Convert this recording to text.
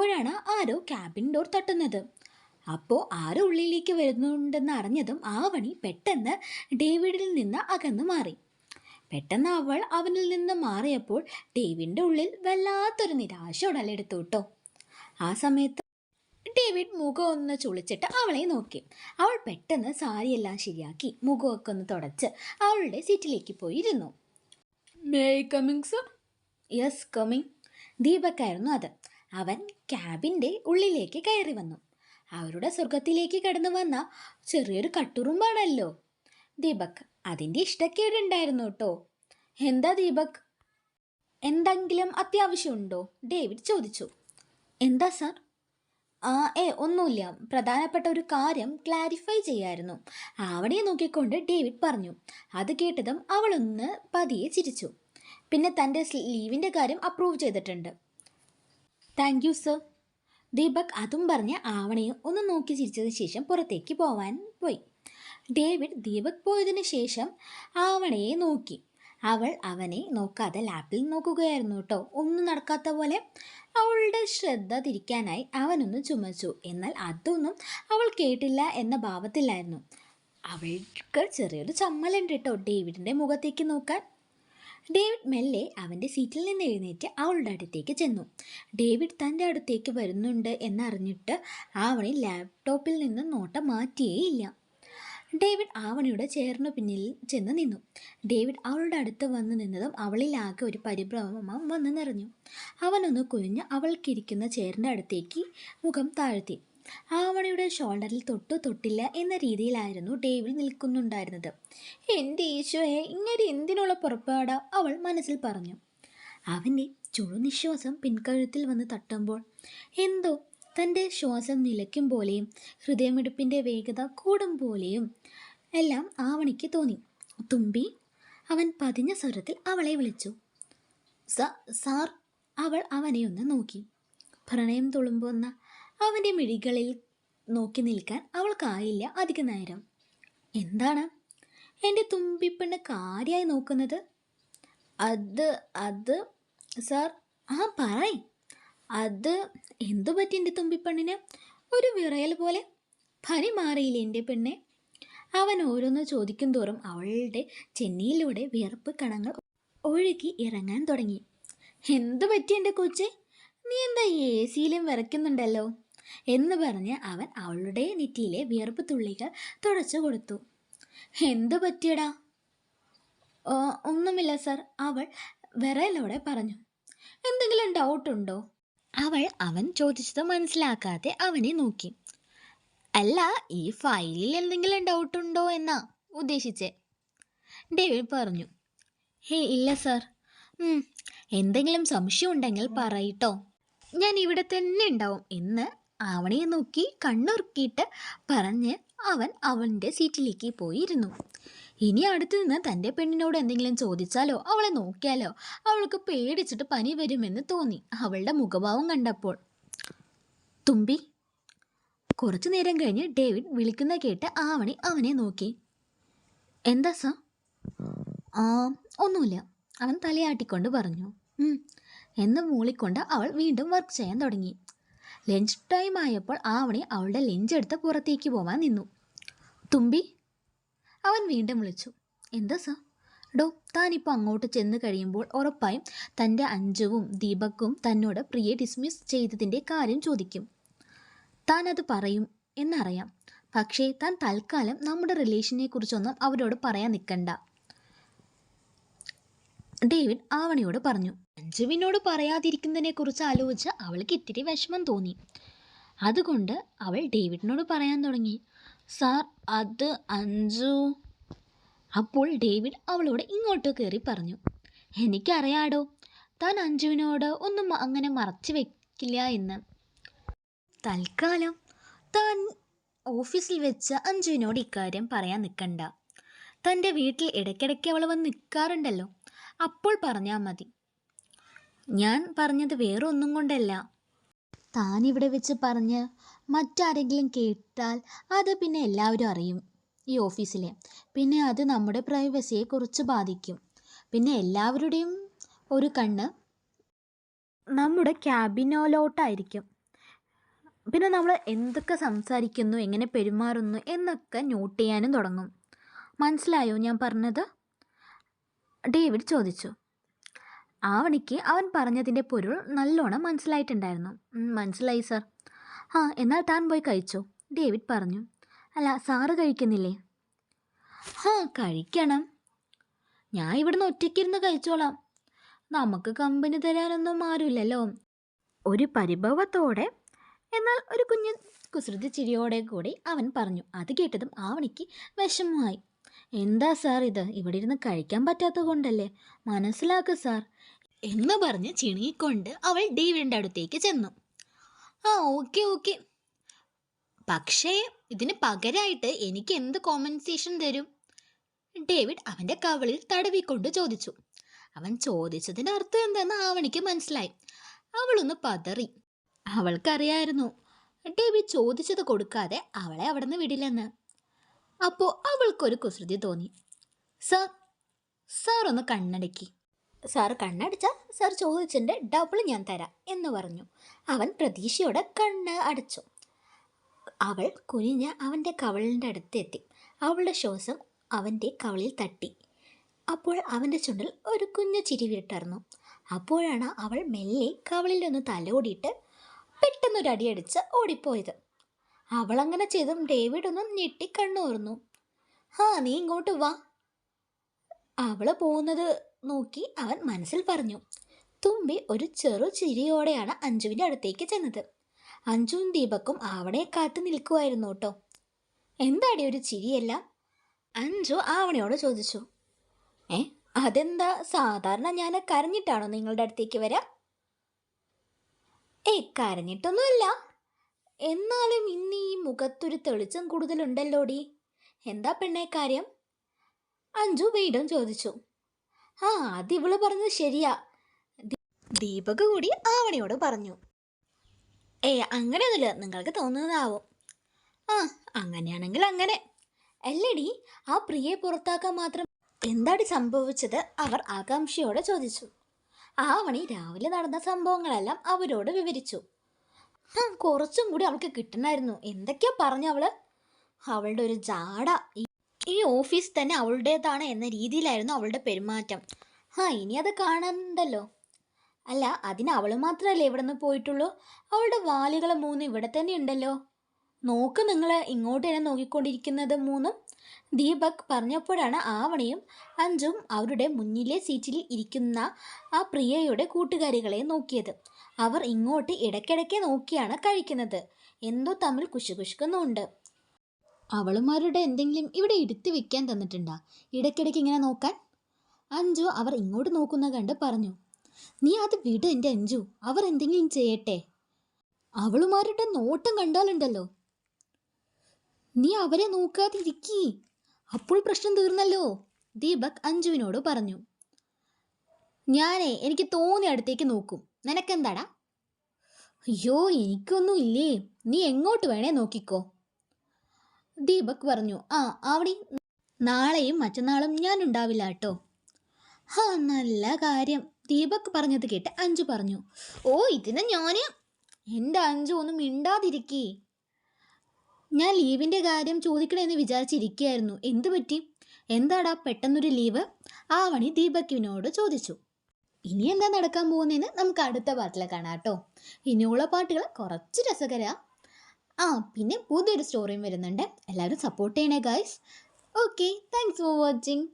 അപ്പോഴാണ് ആരോ cabin door തട്ടുന്നത്. അപ്പോൾ ആരോ ഉള്ളിലേക്ക് വരുന്നുണ്ടെന്ന് അറിഞ്ഞതും ആവണി പെട്ടെന്ന് ഡേവിഡിൽ നിന്ന് അകന്നു മാറി. പെട്ടെന്ന് അവൾ അവനിൽ നിന്ന് മാറിയപ്പോൾ ഡേവിഡിൻ്റെ ഉള്ളിൽ വല്ലാത്തൊരു നിരാശ ഉടലെടുത്തു കേട്ടോ. ആ സമയത്ത് ഡേവിഡ് മുഖം ഒന്ന് ചുളിച്ചിട്ട് അവളെ നോക്കി. അവൾ പെട്ടെന്ന് സാരിയെല്ലാം ശരിയാക്കി മുഖമൊക്കെ ഒന്ന് തുടച്ച് അവളുടെ സീറ്റിലേക്ക് പോയിരുന്നു. May I coming sir? Yes coming. ദീപക്കായിരുന്നു അത്. അവൻ ക്യാബിൻ്റെ ഉള്ളിലേക്ക് കയറി വന്നു. അവരുടെ സ്വർഗത്തിലേക്ക് കടന്നു വന്ന ചെറിയൊരു കട്ടുറുമ്പാണല്ലോ ദീപക്. അതിൻ്റെ ഇഷ്ടക്കേടുണ്ടായിരുന്നു കേട്ടോ. എന്താ ദീപക്, എന്തെങ്കിലും അത്യാവശ്യമുണ്ടോ? ഡേവിഡ് ചോദിച്ചു. എന്താ സാർ? ഒന്നുമില്ല, പ്രധാനപ്പെട്ട ഒരു കാര്യം ക്ലാരിഫൈ ചെയ്യായിരുന്നു. അവളെ നോക്കിക്കൊണ്ട് ഡേവിഡ് പറഞ്ഞു. അത് കേട്ടതും അവളൊന്ന് പതിയെ ചിരിച്ചു. പിന്നെ തൻ്റെ ലീവിൻ്റെ കാര്യം അപ്രൂവ് ചെയ്തിട്ടുണ്ട്. Thank you sir. ദീപക് അതും പറഞ്ഞ് ആവണയെ ഒന്ന് നോക്കി ചിരിച്ചതിന് ശേഷം പുറത്തേക്ക് പോവാൻ പോയി. ഡേവിഡ് ദീപക് പോയതിനു ശേഷം ആവണയെ നോക്കി. അവൾ അവനെ നോക്കാതെ ലാപ്പിൽ നോക്കുകയായിരുന്നു കേട്ടോ. ഒന്നും നടക്കാത്ത പോലെ. അവളുടെ ശ്രദ്ധ തിരിക്കാനായി അവനൊന്ന് ചുമച്ചു. എന്നാൽ അതൊന്നും അവൾ കേട്ടില്ല എന്ന ഭാവത്തിലായിരുന്നു. അവൾക്ക് ചെറിയൊരു ചമ്മലുണ്ട് കേട്ടോ ഡേവിഡിൻ്റെ മുഖത്തേക്ക് നോക്കാൻ. ഡേവിഡ് മെല്ലെ അവൻ്റെ സീറ്റിൽ നിന്ന് എഴുന്നേറ്റ് അവളുടെ അടുത്തേക്ക് ചെന്നു. ഡേവിഡ് തൻ്റെ അടുത്തേക്ക് വരുന്നുണ്ട് എന്നറിഞ്ഞിട്ട് ആവണി ലാപ്ടോപ്പിൽ നിന്ന് നോട്ടം മാറ്റിയേയില്ല. ഡേവിഡ് ആവണിയുടെ ചെയറിന് പിന്നിൽ ചെന്ന് നിന്നു. ഡേവിഡ് അവളുടെ അടുത്ത് വന്ന് നിന്നതും അവളിലാകെ ഒരു പരിഭ്രമം വന്ന് നിറഞ്ഞു. അവനൊന്ന് കുനിഞ്ഞ് അവൾക്കിരിക്കുന്ന ചെയറിൻ്റെ അടുത്തേക്ക് മുഖം താഴ്ത്തി. ആവണിയുടെ ഷോൾഡറിൽ തൊട്ടില്ല എന്ന രീതിയിലായിരുന്നു ഡേവിഡ് നിൽക്കുന്നുണ്ടായിരുന്നത്. എൻ്റെ ഈശോയെ, ഇങ്ങനെ എന്തിനുള്ള പുറപ്പാടാ, അവൾ മനസ്സിൽ പറഞ്ഞു. അവൻ്റെ ചുഴുനിശ്വാസം പിൻകഴുത്തിൽ വന്ന് തട്ടുമ്പോൾ എന്തോ തൻ്റെ ശ്വാസം നിലയ്ക്കും പോലെയും ഹൃദയമിടിപ്പിൻ്റെ വേഗത കൂടും പോലെയും എല്ലാം ആവണിക്ക് തോന്നി. തുമ്പി, അവൻ പതിഞ്ഞ സ്വരത്തിൽ അവളെ വിളിച്ചു. സാർ. അവൾ അവനെ ഒന്ന് നോക്കി. പ്രണയം തുളുമ്പുന്ന അവൻ്റെ മിഴികളിൽ നോക്കി നിൽക്കാൻ അവൾക്കായില്ല അധിക നേരം. എന്താണ് എൻ്റെ തുമ്പിപ്പെണ്ണ് കാര്യമായി നോക്കുന്നത്? അത് സാർ. പറയ്. അത് എന്തു പറ്റി എൻ്റെ തുമ്പിപ്പെണ്ണിന്? ഒരു വിറയൽ പോലെ. പനി മാറിയില്ലേ എൻ്റെ പെണ്ണെ? അവൻ ഓരോന്ന് ചോദിക്കും തോറും അവളുടെ ചെന്നിയിലൂടെ വിയർപ്പ് കണങ്ങൾ ഒഴുകി ഇറങ്ങാൻ തുടങ്ങി. എന്തു പറ്റി എൻ്റെ കൊച്ചെ? നീ എന്താ AC-യിലും വിറയ്ക്കുന്നുണ്ടല്ലോ എന്ന് പറഞ്ഞ് അവൻ അവളുടെ നെറ്റിയിലെ വിയർപ്പ് തുള്ളികൾ തുടച്ചു കൊടുത്തു. എന്തു പറ്റിയടാ? ഒന്നുമില്ല സാർ, അവൾ വിറയലോടെ പറഞ്ഞു. എന്തെങ്കിലും ഡൗട്ടുണ്ടോ? അവൻ ചോദിച്ചത് മനസ്സിലാക്കാതെ അവനെ നോക്കി. അല്ല, ഈ ഫയലിൽ എന്തെങ്കിലും ഡൗട്ടുണ്ടോ എന്നാ ഉദ്ദേശിച്ചേ, ഡേവിഡ് പറഞ്ഞു. ഇല്ല സാർ. എന്തെങ്കിലും സംശയം ഉണ്ടെങ്കിൽ പറയിട്ടോ, ഞാൻ ഇവിടെ തന്നെ ഉണ്ടാവും എന്ന് ആവണയെ നോക്കി കണ്ണുറുക്കിയിട്ട് പറഞ്ഞ് അവൻ അവൻ്റെ സീറ്റിലേക്ക് പോയിരുന്നു. ഇനി അടുത്തു നിന്ന് തൻ്റെ പെണ്ണിനോട് എന്തെങ്കിലും ചോദിച്ചാലോ അവളെ നോക്കിയാലോ അവൾക്ക് പേടിച്ചിട്ട് പനി വരുമെന്ന് തോന്നി അവളുടെ മുഖഭാവം കണ്ടപ്പോൾ. തുമ്പി. കുറച്ചു നേരം കഴിഞ്ഞ് ഡേവിഡ് വിളിക്കുന്ന കേട്ട് ആവണി അവനെ നോക്കി. എന്താ സാർ? ഒന്നുമില്ല, അവൻ തലയാട്ടിക്കൊണ്ട് പറഞ്ഞു. എന്ന് മൂളിക്കൊണ്ട് അവൾ വീണ്ടും വർക്ക് ചെയ്യാൻ തുടങ്ങി. ലഞ്ച് ടൈം ആയപ്പോൾ ആവണി അവളുടെ ലഞ്ച് എടുത്ത് പുറത്തേക്ക് പോവാൻ നിന്നു. തുമ്പി. അവൻ വീണ്ടും വിളിച്ചു. എന്താ സാർ? താനിപ്പോൾ അങ്ങോട്ട് ചെന്ന് കഴിയുമ്പോൾ ഉറപ്പായും തൻ്റെ അഞ്ജുവും ദീപക്കും തന്നോട് പ്രിയെ ഡിസ്മിസ് ചെയ്തതിൻ്റെ കാര്യം ചോദിക്കും. താൻ അത് പറയും എന്നറിയാം. പക്ഷേ താൻ തൽക്കാലം നമ്മുടെ റിലേഷനെ കുറിച്ചൊന്നും അവരോട് പറയാൻ നിൽക്കണ്ട, ഡേവിഡ് ആവണിയോട് പറഞ്ഞു. അഞ്ജുവിനോട് പറയാതിരിക്കുന്നതിനെ കുറിച്ച് ആലോചിച്ച് അവൾക്ക് ഇത്തിരി വിഷമം തോന്നി. അതുകൊണ്ട് അവൾ ഡേവിഡിനോട് പറയാൻ തുടങ്ങി. സാർ, അത് അഞ്ജു. അപ്പോൾ ഡേവിഡ് അവളോട് ഇങ്ങോട്ട് കയറി പറഞ്ഞു. എനിക്കറിയാടോ, താൻ അഞ്ജുവിനോട് ഒന്നും അങ്ങനെ മറച്ചു വെക്കില്ല എന്ന്. തൽക്കാലം താൻ ഓഫീസിൽ വെച്ച് അഞ്ജുവിനോട് ഇക്കാര്യം പറയാൻ നിൽക്കണ്ട. തൻ്റെ വീട്ടിൽ ഇടയ്ക്കിടയ്ക്ക് അവൾ വന്ന് നിൽക്കാറുണ്ടല്ലോ, അപ്പോൾ പറഞ്ഞാൽ മതി. ഞാൻ പറഞ്ഞത് വേറെ ഒന്നും കൊണ്ടല്ല. താനിവിടെ വെച്ച് പറഞ്ഞ് മറ്റാരെങ്കിലും കേട്ടാൽ അത് പിന്നെ എല്ലാവരും അറിയും ഈ ഓഫീസിലെ. പിന്നെ അത് നമ്മുടെ പ്രൈവസിയെക്കുറിച്ച് ബാധിക്കും. പിന്നെ എല്ലാവരുടെയും ഒരു കണ്ണ് നമ്മുടെ ക്യാബിനോലോട്ടായിരിക്കും. പിന്നെ നമ്മൾ എന്തൊക്കെ സംസാരിക്കുന്നു, എങ്ങനെ പെരുമാറുന്നു എന്നൊക്കെ നോട്ട് ചെയ്യാനും തുടങ്ങും. മനസ്സിലായോ ഞാൻ പറഞ്ഞത്? ഡേവിഡ് ചോദിച്ചു. ആവണിക്ക് അവൻ പറഞ്ഞതിൻ്റെ പൊരുൾ നല്ലോണം മനസ്സിലായിട്ടുണ്ടായിരുന്നു. മനസ്സിലായി സർ. ആ, എന്നാൽ താൻ പോയി കഴിച്ചോ, ഡേവിഡ് പറഞ്ഞു. അല്ല, സാറ് കഴിക്കുന്നില്ലേ? കഴിക്കണം. ഞാൻ ഇവിടുന്ന് ഒറ്റയ്ക്കിരുന്ന് കഴിച്ചോളാം. നമുക്ക് കമ്പനി തരാനൊന്നും ആരുമില്ലല്ലോ. ഒരു പരിഭവത്തോടെ, എന്നാൽ ഒരു കുഞ്ഞ് കുസൃതി ചിരിയോടെ കൂടി അവൻ പറഞ്ഞു. അത് കേട്ടതും ആവണിക്ക് വിഷമമായി. എന്താ സാർ ഇത്? ഇവിടെ ഇരുന്ന് കഴിക്കാൻ പറ്റാത്തത് കൊണ്ടല്ലേ, മനസ്സിലാക്കുക സാർ എന്ന് പറഞ്ഞ് ചിണുങ്ങിക്കൊണ്ട് അവൾ ഡേവിഡിൻ്റെ അടുത്തേക്ക് ചെന്നു. ഓക്കെ, പക്ഷേ ഇതിന് പകരമായിട്ട് എനിക്ക് എന്ത് കോമ്പൻസേഷൻ തരും? ഡേവിഡ് അവൻ്റെ കവളിൽ തടവിക്കൊണ്ട് ചോദിച്ചു. അവൻ ചോദിച്ചതിന് അർത്ഥം എന്തെന്ന് ആവണിക്ക് മനസ്സിലായി. അവളൊന്ന് പതറി. അവൾക്കറിയായിരുന്നു ഡേവിഡ് ചോദിച്ചത് കൊടുക്കാതെ അവളെ അവിടെ നിന്ന് വിടില്ലെന്ന്. അപ്പോൾ അവൾക്കൊരു കുസൃതി തോന്നി. സാർ ഒന്ന് കണ്ണടക്കി. സാർ കണ്ണടിച്ചാൽ സാർ ചോദിച്ചതിൻ്റെ ഡബിൾ ഞാൻ തരാം എന്ന് പറഞ്ഞു. അവൻ പ്രതീക്ഷയോടെ കണ്ണ് അടച്ചു. അവൾ കുനിഞ്ഞ് അവൻ്റെ കവളിൻ്റെ അടുത്തെത്തി. അവളുടെ ശ്വാസം അവൻ്റെ കവളിൽ തട്ടി. അപ്പോൾ അവൻ്റെ ചുണ്ടിൽ ഒരു കുഞ്ഞു ചിരി വിട്ടർന്നു. അപ്പോഴാണ് അവൾ മെല്ലെ കവളിലൊന്ന് തലോടിയിട്ട് പെട്ടെന്നൊരടിയടിച്ച് ഓടിപ്പോയത്. അവളങ്ങനെ ചെയ്തും ഡേവിഡ് ഒന്ന് ഞെട്ടി കണ്ണൂർന്നു. നീ ഇങ്ങോട്ട് വാ. അവൾ പോകുന്നത് നോക്കി അവൻ മനസ്സിൽ പറഞ്ഞു. തുമ്പി ഒരു ചെറു ചിരിയോടെയാണ് അഞ്ജുവിൻ്റെ അടുത്തേക്ക് ചെന്നത്. അഞ്ജുവും ദീപക്കും ആവണയെ കാത്തു നിൽക്കുമായിരുന്നു കേട്ടോ. എന്താടി ഒരു ചിരിയെല്ലാം? അഞ്ജു ആവണയോട് ചോദിച്ചു. അതെന്താ, സാധാരണ ഞാൻ കരഞ്ഞിട്ടാണോ നിങ്ങളുടെ അടുത്തേക്ക് വരാം? കരഞ്ഞിട്ടൊന്നുമല്ല, എന്നാലും ഇന്ന് ഈ മുഖത്തൊരു തെളിച്ചം കൂടുതലുണ്ടല്ലോടി. എന്താ പെണ്ണേ കാര്യം? അഞ്ജു വീണ്ടും ചോദിച്ചു. അതിവള് പറഞ്ഞത് ശരിയാ, ദീപക് കൂടി ആവണിയോട് പറഞ്ഞു. അങ്ങനെയൊന്നുമില്ല, നിങ്ങൾക്ക് തോന്നുന്നതാവും. അങ്ങനെയാണെങ്കിൽ അങ്ങനെ. അല്ലടി, ആ പ്രിയെ പുറത്താക്കാൻ മാത്രം എന്താടി സംഭവിച്ചത്? അവർ ആകാംക്ഷയോടെ ചോദിച്ചു. ആവണി രാവിലെ നടന്ന സംഭവങ്ങളെല്ലാം അവരോട് വിവരിച്ചു. കുറച്ചും കൂടി അവൾക്ക് കിട്ടണമായിരുന്നു. എന്തൊക്കെയാ പറഞ്ഞ അവള്? അവളുടെ ഒരു ജാട. ഈ ഓഫീസ് തന്നെ അവളുടേതാണ് എന്ന രീതിയിലായിരുന്നു അവളുടെ പെരുമാറ്റം. ഇനി അത് കാണണ്ടല്ലോ. അല്ല, അതിന് അവൾ മാത്രമല്ലേ ഇവിടെ നിന്ന് പോയിട്ടുള്ളൂ? അവളുടെ വാലുകൾ മൂന്നും ഇവിടെ തന്നെ ഉണ്ടല്ലോ. നോക്ക് നിങ്ങൾ, ഇങ്ങോട്ട് തന്നെ നോക്കിക്കൊണ്ടിരിക്കുന്നത് മൂന്നും. ദീപക് പറഞ്ഞപ്പോഴാണ് ആവണിയും അഞ്ജുവും അവരുടെ മുന്നിലെ സീറ്റിൽ ഇരിക്കുന്ന ആ പ്രിയയുടെ കൂട്ടുകാരികളെ നോക്കിയത്. അവർ ഇങ്ങോട്ട് ഇടയ്ക്കിടയ്ക്ക് നോക്കിയാണ് കഴിക്കുന്നത്. എന്തോ തമ്മിൽ കുശുകുശുക്കുന്നുണ്ട്. അവളുമാരുടെ എന്തെങ്കിലും ഇവിടെ എടുത്തു വെക്കാൻ തന്നിട്ടുണ്ടാ ഇടയ്ക്കിടയ്ക്ക് ഇങ്ങനെ നോക്കാൻ? അഞ്ജു അവർ ഇങ്ങോട്ട് നോക്കുന്ന കണ്ട് പറഞ്ഞു. നീ അത് വിട് എൻ്റെ അഞ്ജു, അവർ എന്തെങ്കിലും ചെയ്യട്ടെ. അവളുമാരുടെ നോട്ടം കണ്ടാലുണ്ടല്ലോ, നീ അവരെ നോക്കാതിരിക്കേ, അപ്പോൾ പ്രശ്നം തീർന്നല്ലോ, ദീപക് അഞ്ജുവിനോട് പറഞ്ഞു. എനിക്ക് തോന്നിയ അടുത്തേക്ക് നോക്കും, നിനക്കെന്താടാ? അയ്യോ, എനിക്കൊന്നും ഇല്ലേ, നീ എങ്ങോട്ട് വേണേ നോക്കിക്കോ, ദീപക് പറഞ്ഞു. അവിടെ നാളെയും മറ്റന്നാളും ഞാൻ ഉണ്ടാവില്ല കേട്ടോ. നല്ല കാര്യം, ദീപക് പറഞ്ഞത് കേട്ട് അഞ്ജു പറഞ്ഞു. ഇതിന് ഞാൻ എൻ്റെ അഞ്ജു ഒന്നും മിണ്ടാതിരിക്കേ. ഞാൻ ലീവിൻ്റെ കാര്യം ചോദിക്കണമെന്ന് വിചാരിച്ചിരിക്കുകയായിരുന്നു. എന്തു പറ്റി? എന്താടാ പെട്ടെന്നൊരു ലീവ്? ആവണി ദീപക്കിനോട് ചോദിച്ചു. ഇനി എന്താ നടക്കാൻ പോകുന്നതെന്ന് നമുക്ക് അടുത്ത പാട്ടിൽ കാണാം കേട്ടോ. ഇനിയുള്ള പാട്ടുകൾ കുറച്ച് രസകര. പിന്നെ പുതിയൊരു സ്റ്റോറിയും വരുന്നുണ്ട്. എല്ലാവരും സപ്പോർട്ട് ചെയ്യണേ guys. Okay, thanks for watching.